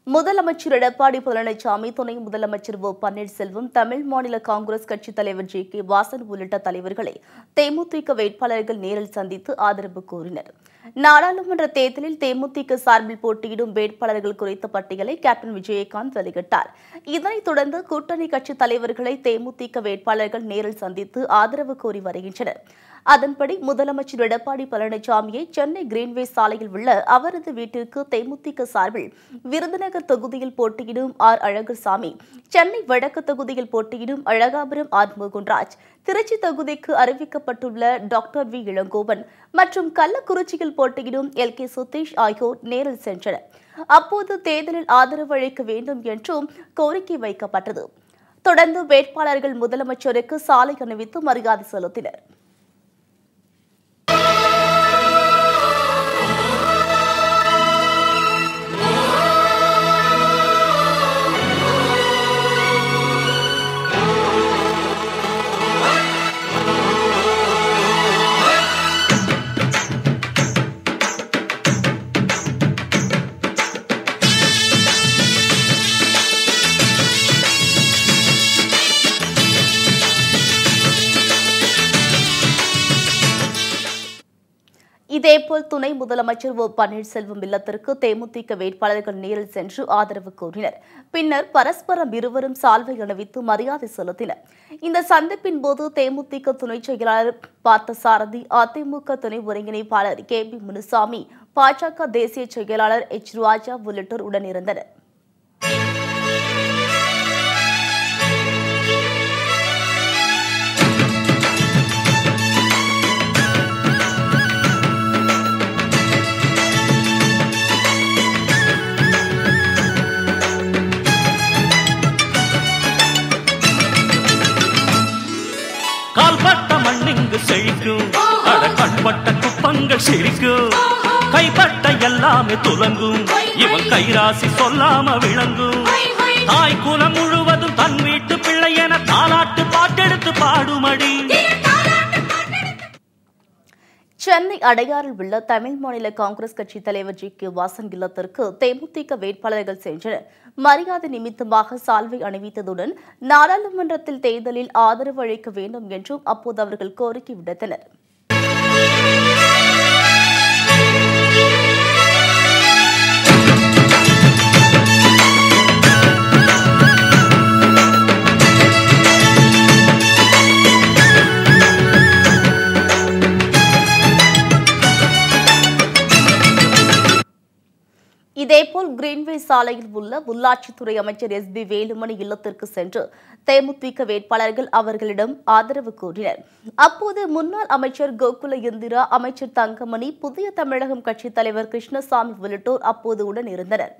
முதலமைச்சர் எடப்பாடி பழனிசாமி, துணை முதலமைச்சர் ஓ பன்னீர்செல்வம், தமிழ் மாநில காங்கிரஸ் கட்சித் தலைவர் ஜி.கே. வாசன் உள்ளிட்ட தலைவர்களை தேமுதிக வேட்பாளர்கள் நேரில் சந்தித்து ஆதரவு கோரினர். நாடாளுமன்ற தேர்தலில் தேமுதிக சார்பில் போட்டியிடும் வேட்பாளர்கள் குறித்த பட்டியலை கேப்டன் விஜயகாந்த் வெளியிட்டார். இதனைத் தொடர்ந்து கூட்டணி கட்சித் தலைவர்களை தேமுதிக வேட்பாளர்கள் நேரில் சந்தித்து ஆதரவு கோரி வருகின்றனர். அதன்படி முதலமைச்சர் எடப்பாடி பழனிசாமியை சென்னை கிரீன்வே சாலையில் உள்ள அவரது வீட்டிற்கு தேமுதிக சார்பில் விருதுநகர் தொகுதியில் போட்டியிடும் ஆர். அழகர்சாமி, சென்னை வடக்கு தொகுதியில் போட்டியிடும் அழகாபுரம் ஆர். மோகன்ராஜ், திருச்சி தொகுதிக்கு அறிவிக்கப்பட்டுள்ள டாக்டர் வி. இளங்கோவன் மற்றும் கள்ளக்குறிச்சியில் போட்டியிடும் எல்.கே. சுதீஷ் ஆகியோர் நேரில் சென்றனர். அப்போது தேர்தலில் ஆதரவு அளிக்க வேண்டும் என்றும் கோரிக்கை வைக்கப்பட்டது. தொடர்ந்து வேட்பாளர்கள் முதலமைச்சருக்கு சாலை அணிவித்து மரியாதை செலுத்தினர். இதேபோல் துணை முதலமைச்சர் ஓ பன்னீர்செல்வம் இல்லத்திற்கு தேமுதிக வேட்பாளர்கள் நேரில் சென்று ஆதரவு கோரினர். பின்னர் பரஸ்பரம் இருவரும் சால்வை அணிவித்து மரியாதை செலுத்தினர். இந்த சந்திப்பின் போது தேமுதிக துணை செயலாளர் பார்த்தசாரதி, அதிமுக துணை ஒருங்கிணைப்பாளர் கே.பி. முனுசாமி, பாஜக தேசிய செயலாளர் எச். ராஜா உள்ளிட்டோர் உடனிருந்தனர். கால்பட்ட மண்ணிங்கு செழிக்கும், கண்பட்ட குப்பங்கள் சிரிக்கும், கைப்பட்ட எல்லாமே துலங்கும், இவன் கைராசி சொல்லாம விளங்கும். தாய் குலம் முழுவதும் தன் வீட்டு பிள்ளை என தாலாட்டு பாட்டெடுத்து பாடுமடி. சென்னை அடையாறில் உள்ள தமிழ் மாநில காங்கிரஸ் கட்சித் தலைவர் ஜி.கே. வாசன் இல்லத்திற்கு தேமுதிக வேட்பாளர்கள் சென்றனர். மரியாதை நிமித்தமாக சால்வை அணிவித்ததுடன் நாடாளுமன்றத்தில் தேர்தலில் ஆதரவு அளிக்க வேண்டும் என்றும் அப்போது அவர்கள் கோரிக்கை விடுத்தனர். இதேபோல் கிரீன்வே சாலையில் உள்ள உள்ளாட்சித்துறை அமைச்சர் எஸ்.பி. வேலுமணி இல்லத்திற்கு சென்று தேமுதிக வேட்பாளர்கள் அவர்களிடம் ஆதரவு கோரினர். அப்போது முன்னாள் அமைச்சர் கோகுல இந்திரா, அமைச்சர் தங்கமணி, புதிய தமிழகம் கட்சித் தலைவர் கிருஷ்ணசாமி உள்ளிட்டோர் அப்போது உடன் இருந்தனர்.